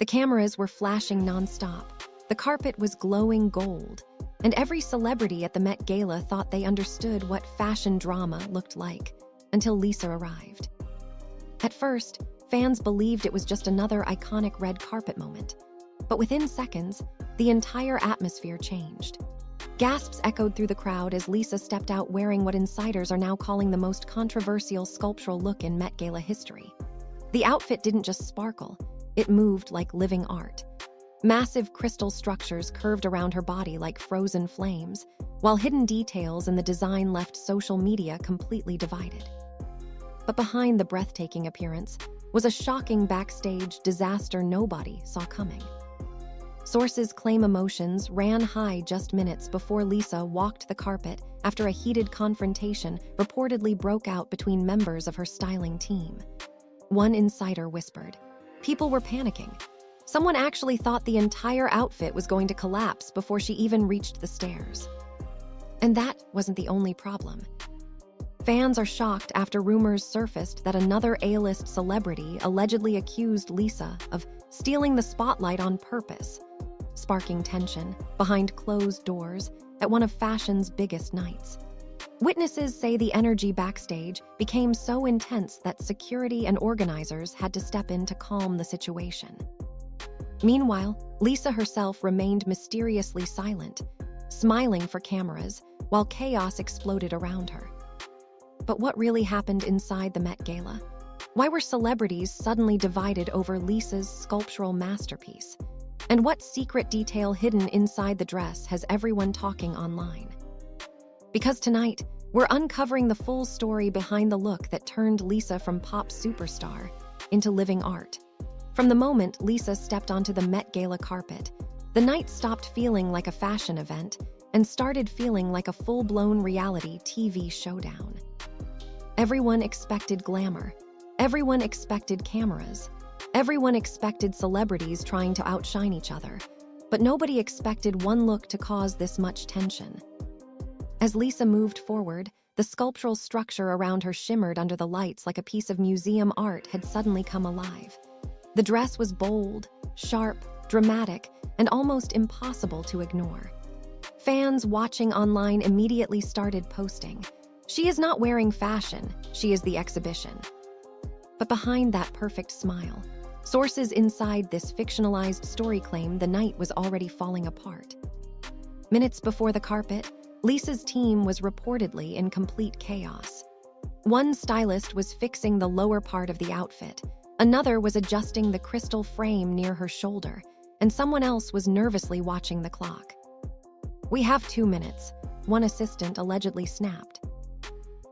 The cameras were flashing nonstop. The carpet was glowing gold, and every celebrity at the Met Gala thought they understood what fashion drama looked like until Lisa arrived. At first, fans believed it was just another iconic red carpet moment. But within seconds, the entire atmosphere changed. Gasps echoed through the crowd as Lisa stepped out wearing what insiders are now calling the most controversial sculptural look in Met Gala history. The outfit didn't just sparkle, it moved like living art. Massive crystal structures curved around her body like frozen flames, while hidden details in the design left social media completely divided. But behind the breathtaking appearance was a shocking backstage disaster nobody saw coming. Sources claim emotions ran high just minutes before Lisa walked the carpet after a heated confrontation reportedly broke out between members of her styling team. One insider whispered, "People were panicking. Someone actually thought the entire outfit was going to collapse before she even reached the stairs." And that wasn't the only problem. Fans are shocked after rumors surfaced that another A-list celebrity allegedly accused Lisa of stealing the spotlight on purpose, sparking tension behind closed doors at one of fashion's biggest nights. Witnesses say the energy backstage became so intense that security and organizers had to step in to calm the situation. Meanwhile, Lisa herself remained mysteriously silent, smiling for cameras while chaos exploded around her. But what really happened inside the Met Gala? Why were celebrities suddenly divided over Lisa's sculptural masterpiece? And what secret detail hidden inside the dress has everyone talking online? Because tonight, we're uncovering the full story behind the look that turned Lisa from pop superstar into living art. From the moment Lisa stepped onto the Met Gala carpet, the night stopped feeling like a fashion event and started feeling like a full-blown reality TV showdown. Everyone expected glamour. Everyone expected cameras. Everyone expected celebrities trying to outshine each other. But nobody expected one look to cause this much tension. As Lisa moved forward, the sculptural structure around her shimmered under the lights like a piece of museum art had suddenly come alive. The dress was bold, sharp, dramatic, and almost impossible to ignore. Fans watching online immediately started posting, "She is not wearing fashion, she is the exhibition." But behind that perfect smile, sources inside this fictionalized story claim the night was already falling apart. Minutes before the carpet, Lisa's team was reportedly in complete chaos. One stylist was fixing the lower part of the outfit, another was adjusting the crystal frame near her shoulder, and someone else was nervously watching the clock. "We have 2 minutes," one assistant allegedly snapped.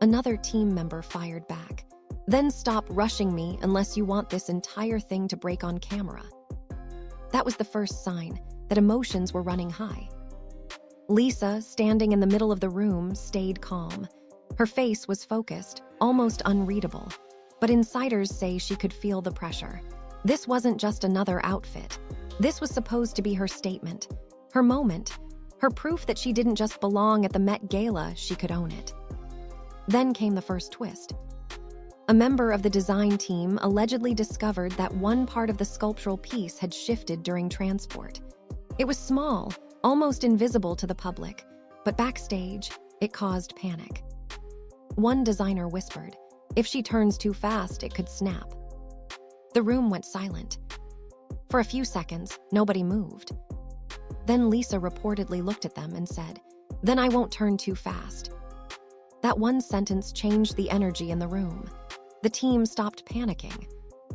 Another team member fired back, "Then stop rushing me unless you want this entire thing to break on camera." That was the first sign that emotions were running high. Lisa, standing in the middle of the room, stayed calm. Her face was focused, almost unreadable, but insiders say she could feel the pressure. This wasn't just another outfit. This was supposed to be her statement, her moment, her proof that she didn't just belong at the Met Gala, she could own it. Then came the first twist. A member of the design team allegedly discovered that one part of the sculptural piece had shifted during transport. It was small, almost invisible to the public, but backstage, it caused panic. One designer whispered, "If she turns too fast, it could snap." The room went silent. For a few seconds, nobody moved. Then Lisa reportedly looked at them and said, "Then I won't turn too fast." That one sentence changed the energy in the room. The team stopped panicking.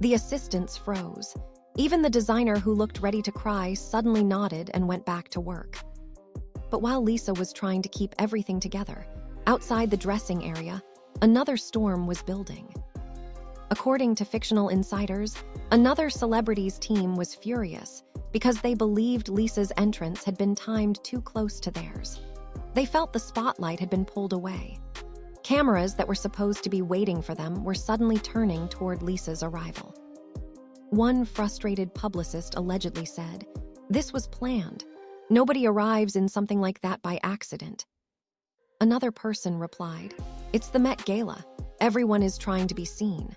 The assistants froze. Even the designer who looked ready to cry suddenly nodded and went back to work. But while Lisa was trying to keep everything together, outside the dressing area, another storm was building. According to fictional insiders, another celebrity's team was furious because they believed Lisa's entrance had been timed too close to theirs. They felt the spotlight had been pulled away. Cameras that were supposed to be waiting for them were suddenly turning toward Lisa's arrival. One frustrated publicist allegedly said, "This was planned. Nobody arrives in something like that by accident." Another person replied, "It's the Met Gala. Everyone is trying to be seen."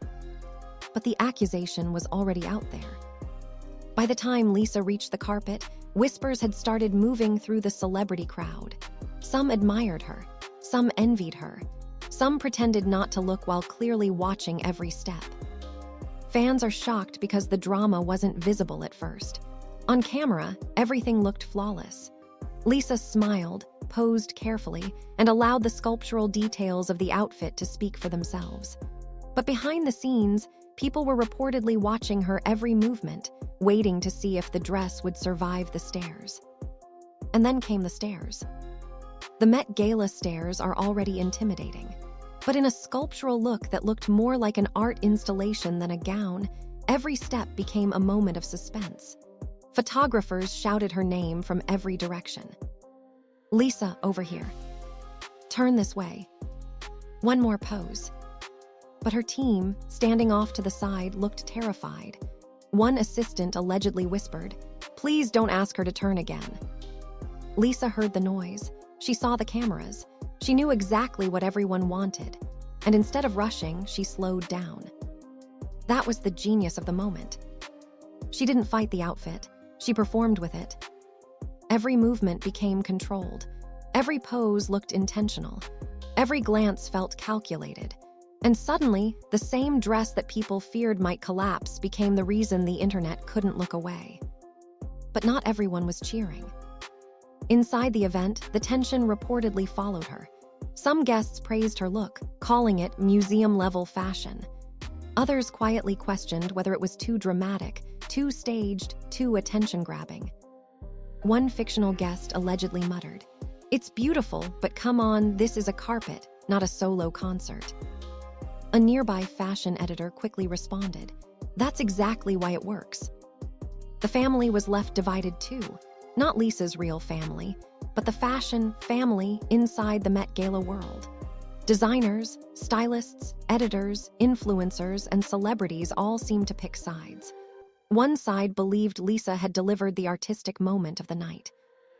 But the accusation was already out there. By the time Lisa reached the carpet, whispers had started moving through the celebrity crowd. Some admired her, some envied her, some pretended not to look while clearly watching every step. Fans are shocked because the drama wasn't visible at first. On camera, everything looked flawless. Lisa smiled, posed carefully, and allowed the sculptural details of the outfit to speak for themselves. But behind the scenes, people were reportedly watching her every movement, waiting to see if the dress would survive the stairs. And then came the stairs. The Met Gala stairs are already intimidating, but in a sculptural look that looked more like an art installation than a gown, every step became a moment of suspense. Photographers shouted her name from every direction. "Lisa, over here. Turn this way. One more pose." But her team, standing off to the side, looked terrified. One assistant allegedly whispered, "Please don't ask her to turn again." Lisa heard the noise. She saw the cameras. She knew exactly what everyone wanted. And instead of rushing, she slowed down. That was the genius of the moment. She didn't fight the outfit. She performed with it. Every movement became controlled. Every pose looked intentional. Every glance felt calculated. And suddenly, the same dress that people feared might collapse became the reason the internet couldn't look away. But not everyone was cheering. Inside the event, the tension reportedly followed her. Some guests praised her look, calling it museum-level fashion. Others quietly questioned whether it was too dramatic, too staged, too attention-grabbing. One fictional guest allegedly muttered, "It's beautiful, but come on, this is a carpet, not a solo concert." A nearby fashion editor quickly responded, "That's exactly why it works." The family was left divided too, not Lisa's real family, but the fashion family inside the Met Gala world. Designers, stylists, editors, influencers, and celebrities all seemed to pick sides. One side believed Lisa had delivered the artistic moment of the night.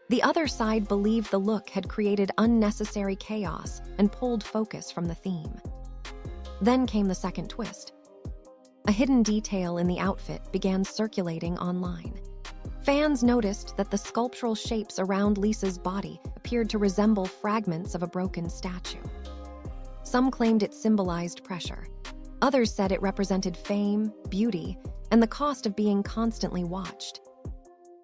The other side believed the look had created unnecessary chaos and pulled focus from the theme. Then came the second twist. A hidden detail in the outfit began circulating online. Fans noticed that the sculptural shapes around Lisa's body appeared to resemble fragments of a broken statue. Some claimed it symbolized pressure. Others said it represented fame, beauty, and the cost of being constantly watched.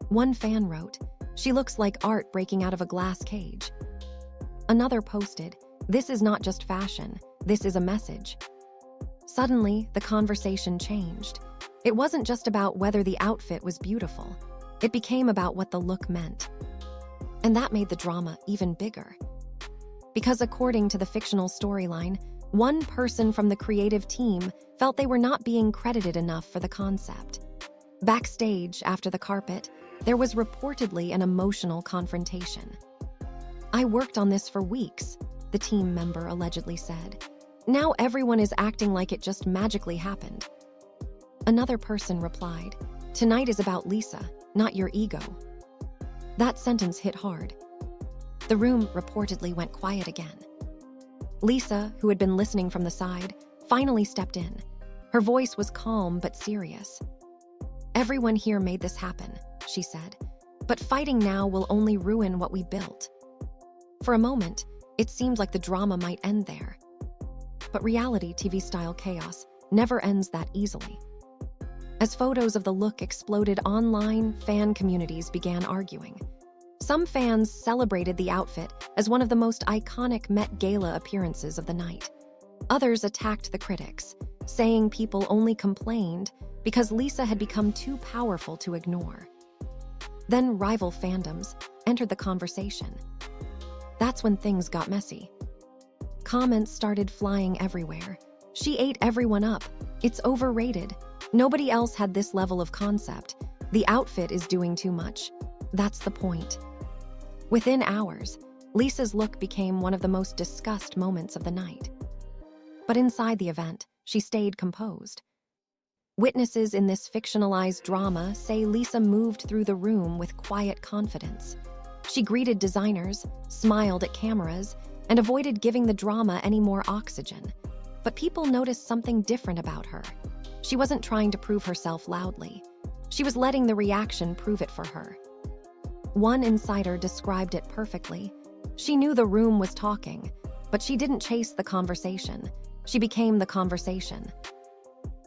One fan wrote, "She looks like art breaking out of a glass cage." Another posted, "This is not just fashion, this is a message." Suddenly, the conversation changed. It wasn't just about whether the outfit was beautiful. It became about what the look meant. And that made the drama even bigger. Because according to the fictional storyline, one person from the creative team felt they were not being credited enough for the concept. Backstage, after the carpet, there was reportedly an emotional confrontation. "I worked on this for weeks," the team member allegedly said. "Now everyone is acting like it just magically happened." Another person replied, "Tonight is about Lisa, not your ego." That sentence hit hard. The room reportedly went quiet again. Lisa, who had been listening from the side, finally stepped in. Her voice was calm but serious. "Everyone here made this happen," she said, "but fighting now will only ruin what we built." For a moment, it seemed like the drama might end there. But reality TV-style chaos never ends that easily. As photos of the look exploded online, fan communities began arguing. Some fans celebrated the outfit as one of the most iconic Met Gala appearances of the night. Others attacked the critics, saying people only complained because Lisa had become too powerful to ignore. Then rival fandoms entered the conversation. That's when things got messy. Comments started flying everywhere. "She ate everyone up. It's overrated. Nobody else had this level of concept. The outfit is doing too much. That's the point." Within hours, Lisa's look became one of the most discussed moments of the night. But inside the event, she stayed composed. Witnesses in this fictionalized drama say Lisa moved through the room with quiet confidence. She greeted designers, smiled at cameras, and avoided giving the drama any more oxygen. But people noticed something different about her. She wasn't trying to prove herself loudly. She was letting the reaction prove it for her. One insider described it perfectly. She knew the room was talking, but she didn't chase the conversation. She became the conversation.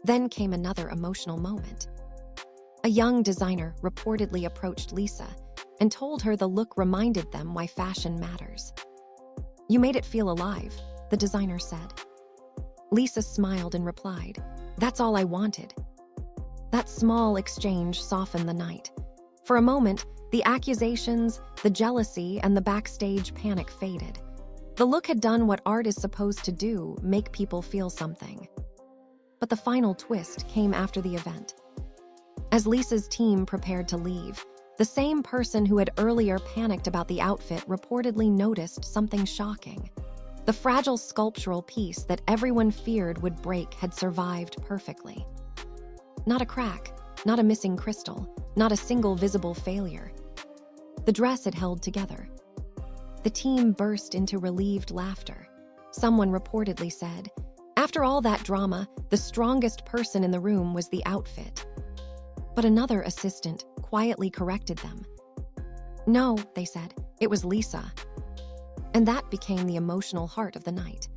Then came another emotional moment. A young designer reportedly approached Lisa and told her the look reminded them why fashion matters. "You made it feel alive," the designer said. Lisa smiled and replied, "That's all I wanted." That small exchange softened the night. For a moment, the accusations, the jealousy, and the backstage panic faded. The look had done what art is supposed to do, make people feel something. But the final twist came after the event. As Lisa's team prepared to leave, the same person who had earlier panicked about the outfit reportedly noticed something shocking. The fragile sculptural piece that everyone feared would break had survived perfectly. Not a crack, not a missing crystal, not a single visible failure. The dress had held together. The team burst into relieved laughter. Someone reportedly said, "After all that drama, the strongest person in the room was the outfit." But another assistant quietly corrected them. "No," they said, "it was Lisa." And that became the emotional heart of the night.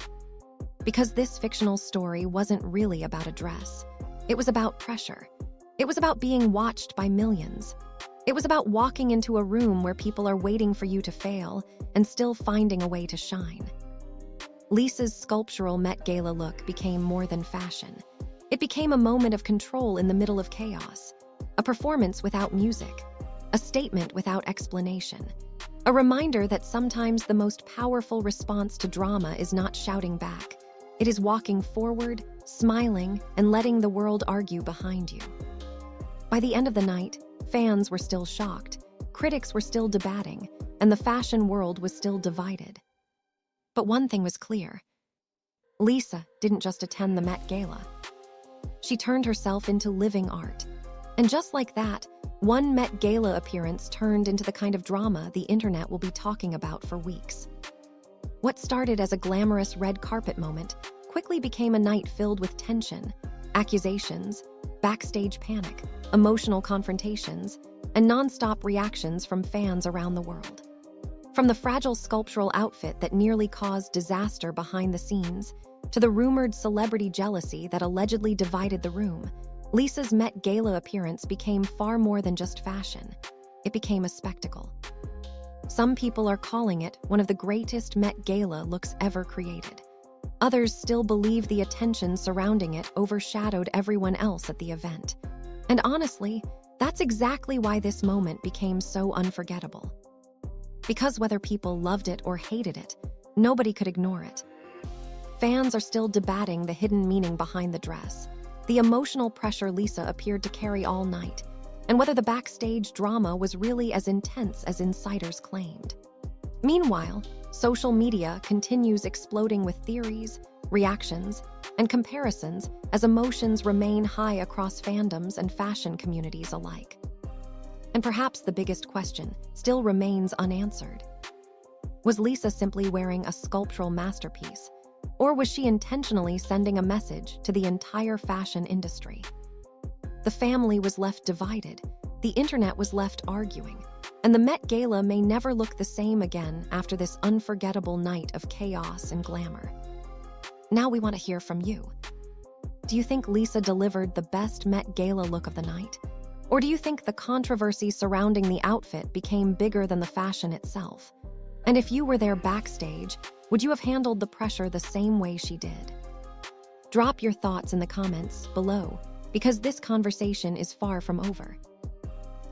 Because this fictional story wasn't really about a dress. It was about pressure. It was about being watched by millions. It was about walking into a room where people are waiting for you to fail and still finding a way to shine. Lisa's sculptural Met Gala look became more than fashion. It became a moment of control in the middle of chaos, a performance without music, a statement without explanation, a reminder that sometimes the most powerful response to drama is not shouting back. It is walking forward, smiling, and letting the world argue behind you. By the end of the night, fans were still shocked, critics were still debating, and the fashion world was still divided. But one thing was clear. Lisa didn't just attend the Met Gala. She turned herself into living art. And just like that, one Met Gala appearance turned into the kind of drama the internet will be talking about for weeks. What started as a glamorous red carpet moment quickly became a night filled with tension, accusations, backstage panic, emotional confrontations, and non-stop reactions from fans around the world. From the fragile sculptural outfit that nearly caused disaster behind the scenes, to the rumored celebrity jealousy that allegedly divided the room, Lisa's Met Gala appearance became far more than just fashion. It became a spectacle. Some people are calling it one of the greatest Met Gala looks ever created. Others still believe the attention surrounding it overshadowed everyone else at the event. And honestly, that's exactly why this moment became so unforgettable. Because whether people loved it or hated it, nobody could ignore it. Fans are still debating the hidden meaning behind the dress, the emotional pressure Lisa appeared to carry all night, and whether the backstage drama was really as intense as insiders claimed. Meanwhile, social media continues exploding with theories, reactions, and comparisons as emotions remain high across fandoms and fashion communities alike. And perhaps the biggest question still remains unanswered. Was Lisa simply wearing a sculptural masterpiece, or was she intentionally sending a message to the entire fashion industry? The family was left divided, the internet was left arguing, and the Met Gala may never look the same again after this unforgettable night of chaos and glamour. Now we want to hear from you. Do you think Lisa delivered the best Met Gala look of the night? Or do you think the controversy surrounding the outfit became bigger than the fashion itself? And if you were there backstage, would you have handled the pressure the same way she did? Drop your thoughts in the comments below, because this conversation is far from over.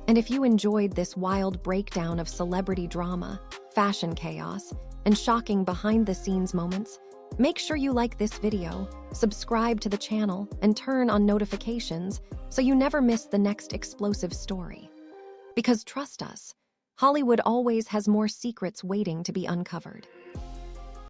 And if you enjoyed this wild breakdown of celebrity drama, fashion chaos, and shocking behind-the-scenes moments, make sure you like this video, subscribe to the channel, and turn on notifications so you never miss the next explosive story. Because trust us, Hollywood always has more secrets waiting to be uncovered.